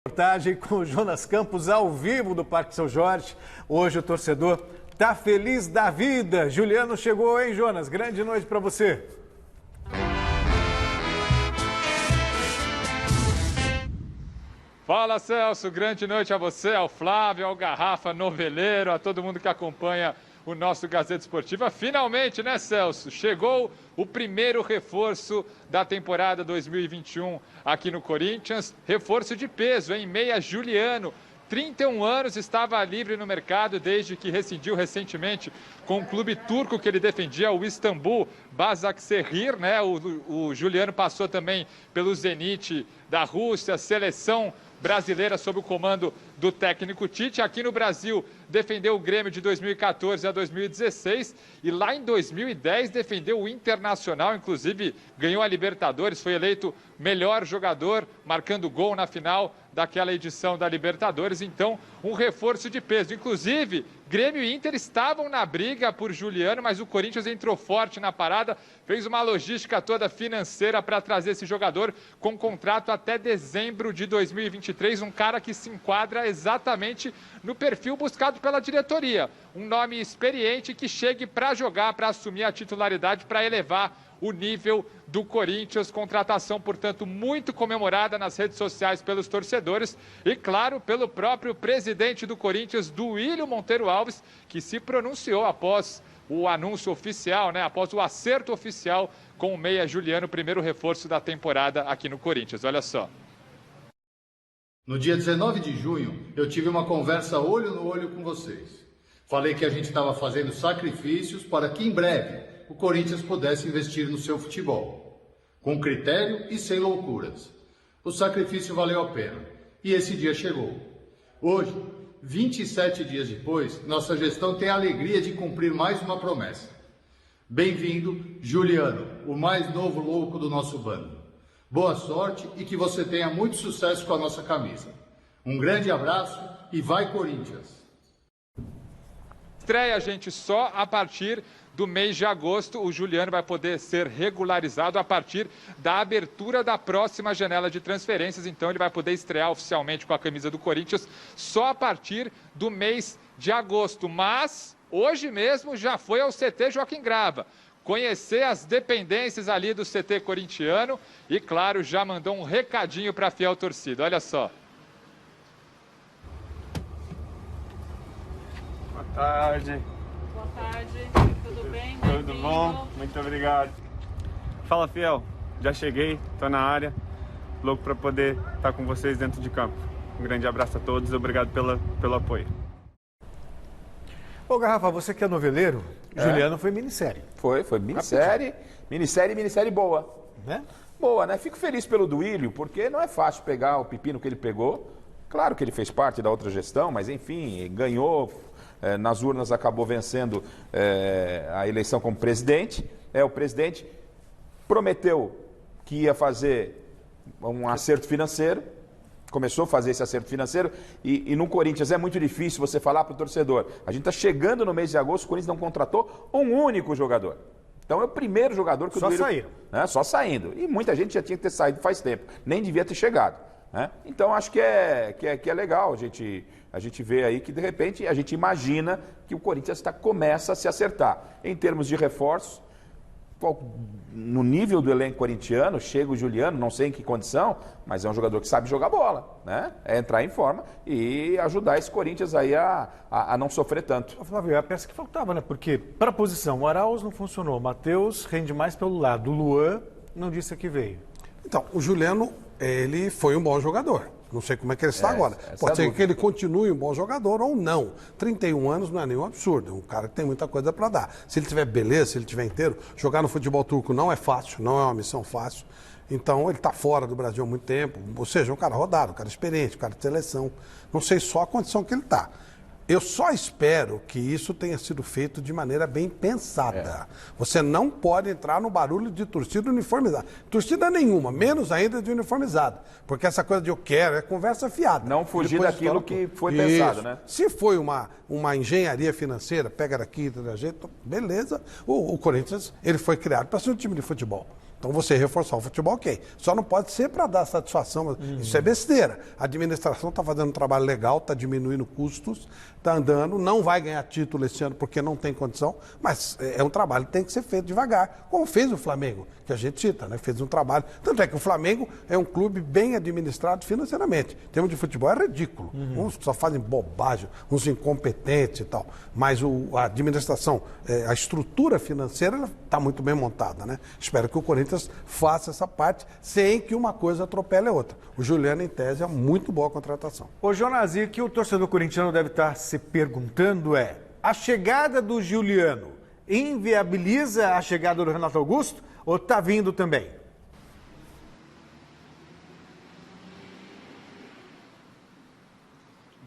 Reportagem com o Jonas Campos ao vivo do Parque São Jorge. Hoje o torcedor tá feliz da vida. Juliano chegou, hein, Jonas? Grande noite para você. Fala, Celso. Grande noite a você, ao Flávio, ao Garrafa, Noveleiro, a todo mundo que acompanha o nosso Gazeta Esportiva. Finalmente, né, Celso? Chegou o primeiro reforço da temporada 2021 aqui no Corinthians. Reforço de peso, hein? Meia Juliano. 31 anos, estava livre no mercado desde que rescindiu recentemente com o clube turco que ele defendia, o Istambul Başakşehir, né? O Juliano passou também pelo Zenit da Rússia, seleção brasileira sob o comando do técnico Tite. Aqui no Brasil defendeu o Grêmio de 2014 a 2016 e lá em 2010 defendeu o Internacional, inclusive ganhou a Libertadores, foi eleito melhor jogador, marcando gol na final daquela edição da Libertadores. Então, um reforço de peso. Inclusive, Grêmio e Inter estavam na briga por Juliano, mas o Corinthians entrou forte na parada, fez uma logística toda financeira para trazer esse jogador com contrato até dezembro de 2023, um cara que se enquadra exatamente no perfil buscado pela diretoria. Um nome experiente que chegue para jogar, para assumir a titularidade, para elevar o nível do Corinthians. Contratação, portanto, muito comemorada nas redes sociais pelos torcedores e, claro, pelo próprio presidente do Corinthians, Duílio Monteiro Alves, que se pronunciou após o anúncio oficial, né? Após o acerto oficial com o meia Juliano, primeiro reforço da temporada aqui no Corinthians. Olha só. No dia 19 de junho, eu tive uma conversa olho no olho com vocês. Falei que a gente estava fazendo sacrifícios para que em breve o Corinthians pudesse investir no seu futebol, com critério e sem loucuras. O sacrifício valeu a pena e esse dia chegou. Hoje, 27 dias depois, nossa gestão tem a alegria de cumprir mais uma promessa. Bem-vindo, Juliano, o mais novo louco do nosso bando. Boa sorte e que você tenha muito sucesso com a nossa camisa. Um grande abraço e vai Corinthians! Estreia, gente, só a partir do mês de agosto. O Juliano vai poder ser regularizado a partir da abertura da próxima janela de transferências. Então ele vai poder estrear oficialmente com a camisa do Corinthians só a partir do mês de agosto. Mas hoje mesmo já foi ao CT Joaquim Grava conhecer as dependências ali do CT corintiano e, claro, já mandou um recadinho para a fiel torcida. Olha só. Boa tarde. Boa tarde, tudo bem? Tudo bom? Muito obrigado. Fala, fiel. Já cheguei, tô na área. Louco para poder estar com vocês dentro de campo. Um grande abraço a todos, obrigado pelo apoio. Ô, Garrafa, você que é noveleiro, Juliano foi minissérie. Foi minissérie. Minissérie boa. Né? Boa, né? Fico feliz pelo Duílio, porque não é fácil pegar o pepino que ele pegou. Claro que ele fez parte da outra gestão, mas enfim, ganhou, nas urnas acabou vencendo a eleição como presidente. O presidente prometeu que ia fazer um acerto financeiro, começou a fazer esse acerto financeiro e no Corinthians é muito difícil você falar para o torcedor. A gente está chegando no mês de agosto, o Corinthians não contratou um único jogador. Então é o primeiro jogador que o Duílio... saíram. Né, só saindo. E muita gente já tinha que ter saído faz tempo. Nem devia ter chegado. Né? Então acho que é legal. A gente vê aí que de repente a gente imagina que o Corinthians começa a se acertar. Em termos de reforços, no nível do elenco corintiano, chega o Juliano, não sei em que condição, mas é um jogador que sabe jogar bola, né? É entrar em forma e ajudar esse Corinthians aí a não sofrer tanto. Flávio, é a peça que faltava, né? Porque para a posição, o Arauz não funcionou, o Matheus rende mais pelo lado, o Luan não disse que veio. Então, o Juliano, ele foi um bom jogador. Não sei como é que ele está agora. Pode ser que ele continue um bom jogador ou não. 31 anos não é nenhum absurdo. É um cara que tem muita coisa para dar. Se ele tiver beleza, se ele tiver inteiro, jogar no futebol turco não é fácil, não é uma missão fácil. Então, ele está fora do Brasil há muito tempo. Ou seja, um cara rodado, um cara experiente, um cara de seleção. Não sei só a condição que ele está. Eu só espero que isso tenha sido feito de maneira bem pensada. Você não pode entrar no barulho de torcida uniformizada. Torcida nenhuma, menos ainda de uniformizada. Porque essa coisa de eu quero é conversa fiada. Não fugir daquilo que foi pensado, né? Se foi uma engenharia financeira, pega daqui, dá jeito, beleza. O Corinthians, ele foi criado para ser um time de futebol. Então você reforçar o futebol, ok. Só não pode ser para dar satisfação. Isso é besteira. A administração está fazendo um trabalho legal, está diminuindo custos, está andando, não vai ganhar título esse ano porque não tem condição, mas é um trabalho que tem que ser feito devagar, como fez o Flamengo, que a gente cita, né? Fez um trabalho. Tanto é que o Flamengo é um clube bem administrado financeiramente. Em termos de futebol é ridículo. Uns só fazem bobagem, uns incompetentes e tal. Mas a administração, a estrutura financeira está muito bem montada, né? Espero que o Corinthians faça essa parte sem que uma coisa atropele a outra. O Juliano, em tese, é muito boa contratação. Ô, Jonas, e que o torcedor corintiano deve estar se perguntando é: a chegada do Juliano inviabiliza a chegada do Renato Augusto ou está vindo também?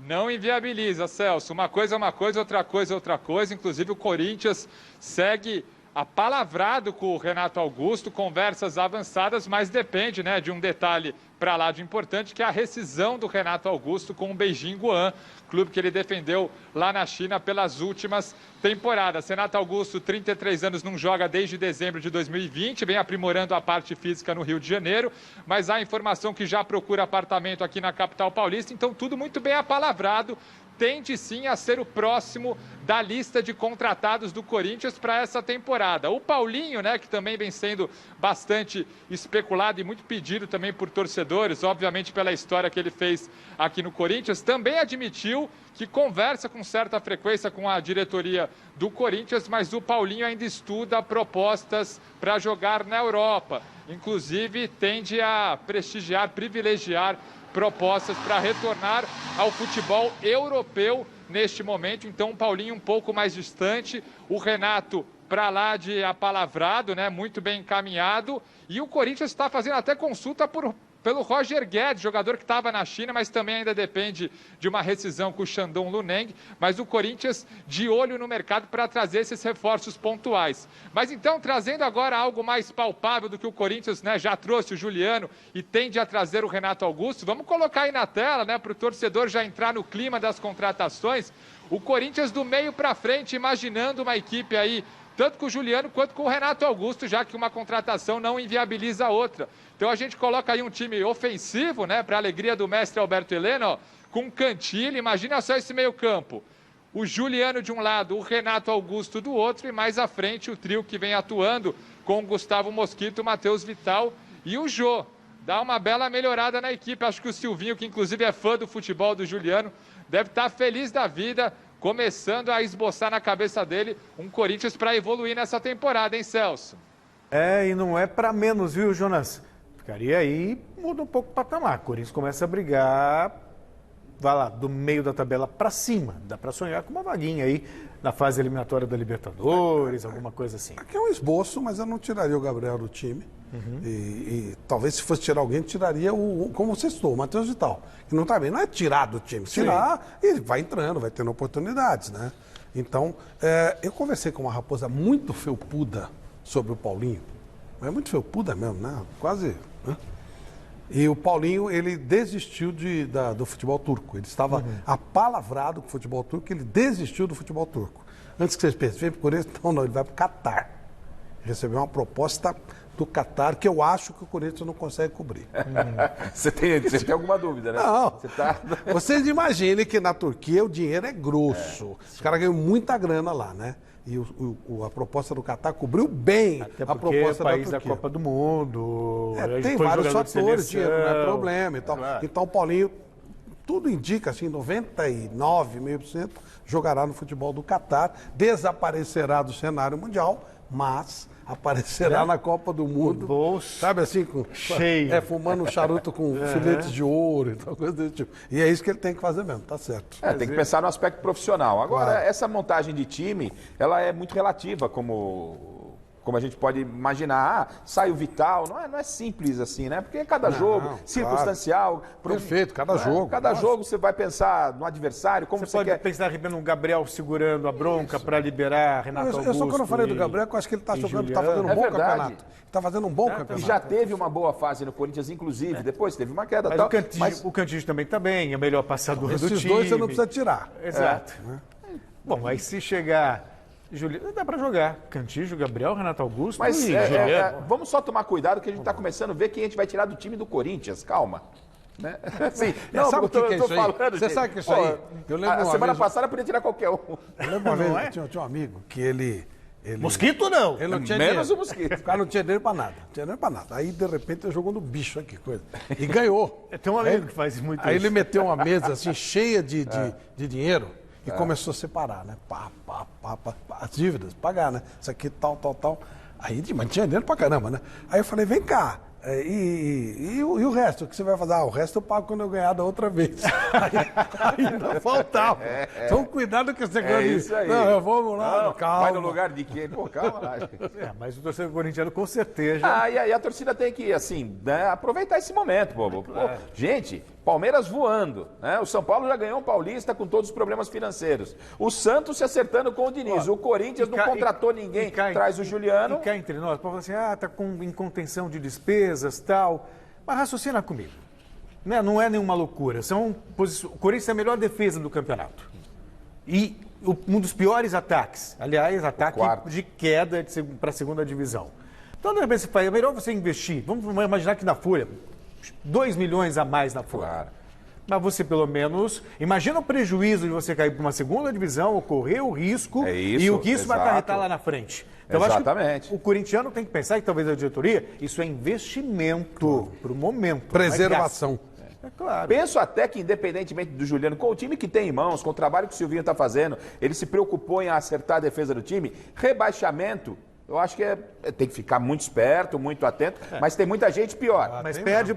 Não inviabiliza, Celso. Uma coisa é uma coisa, outra coisa é outra coisa. Inclusive o Corinthians segue apalavrado com o Renato Augusto, conversas avançadas, mas depende, né, de um detalhe para lá de importante, que é a rescisão do Renato Augusto com o Beijing Guoan, clube que ele defendeu lá na China pelas últimas temporadas. Renato Augusto, 33 anos, não joga desde dezembro de 2020, vem aprimorando a parte física no Rio de Janeiro, mas há informação que já procura apartamento aqui na capital paulista, então tudo muito bem apalavrado. Tende sim a ser o próximo da lista de contratados do Corinthians para essa temporada. O Paulinho, né, que também vem sendo bastante especulado e muito pedido também por torcedores, obviamente pela história que ele fez aqui no Corinthians, também admitiu que conversa com certa frequência com a diretoria do Corinthians, mas o Paulinho ainda estuda propostas para jogar na Europa. Inclusive, tende a prestigiar, privilegiar propostas para retornar ao futebol europeu neste momento. Então, o Paulinho um pouco mais distante, o Renato para lá de apalavrado, né, muito bem encaminhado, e o Corinthians está fazendo até consulta pelo Roger Guedes, jogador que estava na China, mas também ainda depende de uma rescisão com o Shandong Luneng, mas o Corinthians de olho no mercado para trazer esses reforços pontuais. Mas então, trazendo agora algo mais palpável do que o Corinthians, né, já trouxe o Juliano e tende a trazer o Renato Augusto, vamos colocar aí na tela, né, para o torcedor já entrar no clima das contratações, o Corinthians do meio para frente, imaginando uma equipe aí, tanto com o Juliano quanto com o Renato Augusto, já que uma contratação não inviabiliza a outra. Então a gente coloca aí um time ofensivo, né, para a alegria do mestre Alberto Heleno, ó, com Cantillo, imagina só esse meio campo. O Juliano de um lado, o Renato Augusto do outro e mais à frente o trio que vem atuando com o Gustavo Mosquito, o Matheus Vital e o Jô. Dá uma bela melhorada na equipe. Acho que o Silvinho, que inclusive é fã do futebol do Juliano, deve estar feliz da vida, começando a esboçar na cabeça dele um Corinthians para evoluir nessa temporada, hein, Celso? E não é para menos, viu, Jonas? Ficaria aí, muda um pouco o patamar. O Corinthians começa a brigar, vai lá, do meio da tabela para cima. Dá para sonhar com uma vaguinha aí na fase eliminatória da Libertadores, alguma coisa assim. Aqui é um esboço, mas eu não tiraria o Gabriel do time. E talvez se fosse tirar alguém, tiraria como você citou, o Matheus Vital, que não está bem. Não é tirar do time, tirar e vai entrando, vai tendo oportunidades, né? Então, eu conversei com uma raposa muito felpuda sobre o Paulinho. É muito felpuda mesmo, né? Quase, né? E o Paulinho, ele desistiu do futebol turco. Ele estava apalavrado com o futebol turco, ele desistiu do futebol turco. Antes que vocês pensem, vem para o Corinthians, não, ele vai para o Catar. Recebeu uma proposta do Catar que eu acho que o Corinthians não consegue cobrir. Você tem alguma dúvida, né? Não. Vocês imaginem que na Turquia o dinheiro é grosso. Os caras ganham muita grana lá, né? E a proposta do Catar cobriu bem até a proposta é país da Turquia. da Copa do Mundo. Tem vários fatores, dinheiro não é problema e tal. Claro. Então o Paulinho, tudo indica, assim, 99,5% jogará no futebol do Catar, desaparecerá do cenário mundial, mas aparecerá na Copa do Mundo. Bolso sabe assim, cheio. Fumando um charuto com filetes de ouro e tal, coisa desse tipo. E é isso que ele tem que fazer mesmo, tá certo. Tem que pensar no aspecto profissional. Agora, essa montagem de time, ela é muito relativa, como a gente pode imaginar. Sai o Vital, não é simples assim, né? Porque cada jogo, circunstancial. Perfeito, cada jogo. Cada jogo você vai pensar no adversário, como você pode quer. pensar no Gabriel segurando a bronca para liberar Renato Augusto. Eu só quando eu falei do Gabriel, eu acho que ele está jogando, está fazendo um bom campeonato. Está fazendo um bom campeonato. E já teve uma boa fase no Corinthians, inclusive. Depois teve uma queda. Mas o Cantillo também está bem, é o melhor passador do time. Esses dois você não precisa tirar. Exato. Bom, aí se chegar Juliano, dá para jogar. Cantígio, Gabriel, Renato Augusto Mas e Juliano. vamos só tomar cuidado que a gente está começando a ver quem a gente vai tirar do time do Corinthians. Calma. Né? Assim, sabe o que é isso aí? falando, Você sabe que isso aí? Eu lembro a uma semana vez- passada podia tirar qualquer um. Eu lembro uma vez, tinha um amigo que ele Mosquito não. Ele não tinha Menos dinheiro. o Mosquito. O cara não tinha dinheiro pra nada. Não tinha dinheiro pra nada. Aí, de repente, ele jogou no bicho, olha que coisa. E ganhou. Tem um amigo que faz muito Aí isso. ele meteu uma mesa assim, cheia de dinheiro e começou a separar, né? Pá, as dívidas, pagar, né? Isso aqui, tal. Aí, mas tinha dinheiro pra caramba, né? Aí eu falei, vem cá. E o resto? O que você vai fazer? O resto eu pago quando eu ganhar da outra vez. Aí não faltava. Então, cuidado com esse negócio de... isso aí. Não, vamos lá, Não, calma. vai no lugar de quem? Pô, calma lá. Mas o torcedor corintiano com certeza. E aí a torcida tem que, assim, né, aproveitar esse momento, pô. Gente, Palmeiras voando, né? O São Paulo já ganhou um Paulista com todos os problemas financeiros. O Santos se acertando com o Diniz. O Corinthians não contratou ninguém, traz o Juliano. E cá entre nós, para falar assim, tá em contenção de despesas, tal. Mas raciocina comigo. Né? Não é nenhuma loucura. O Corinthians é a melhor defesa do campeonato. E um dos piores ataques. Aliás, ataque de queda para a segunda divisão. Então, de repente, é melhor você investir. Vamos imaginar que na Folha, 2 milhões a mais na Folha. Claro. Mas você, pelo menos, imagina o prejuízo de você cair para uma segunda divisão, ocorrer o risco e o que isso vai acarretar lá na frente. Então, Exatamente. acho que o corintiano tem que pensar, e talvez a diretoria, isso é investimento para o momento. Preservação. É claro. Penso até que, independentemente do Juliano, com o time que tem em mãos, com o trabalho que o Silvinho está fazendo, ele se preocupou em acertar a defesa do time, rebaixamento, eu acho que tem que ficar muito esperto, muito atento, mas tem muita gente pior. Mas pede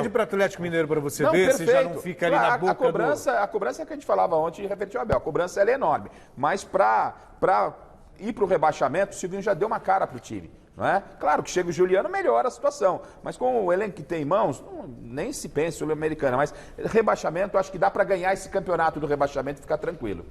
para o Atlético Mineiro para você ver se já não fica ali na boca A cobrança é que a gente falava ontem e revertiu a Abel. A cobrança ela é enorme. Mas para ir para o rebaixamento, o Silvinho já deu uma cara para o time. Não é? Claro que chega o Juliano, melhora a situação. Mas com o elenco que tem em mãos, nem se pensa Sul-Americana. Mas rebaixamento, acho que dá para ganhar esse campeonato do rebaixamento e ficar tranquilo.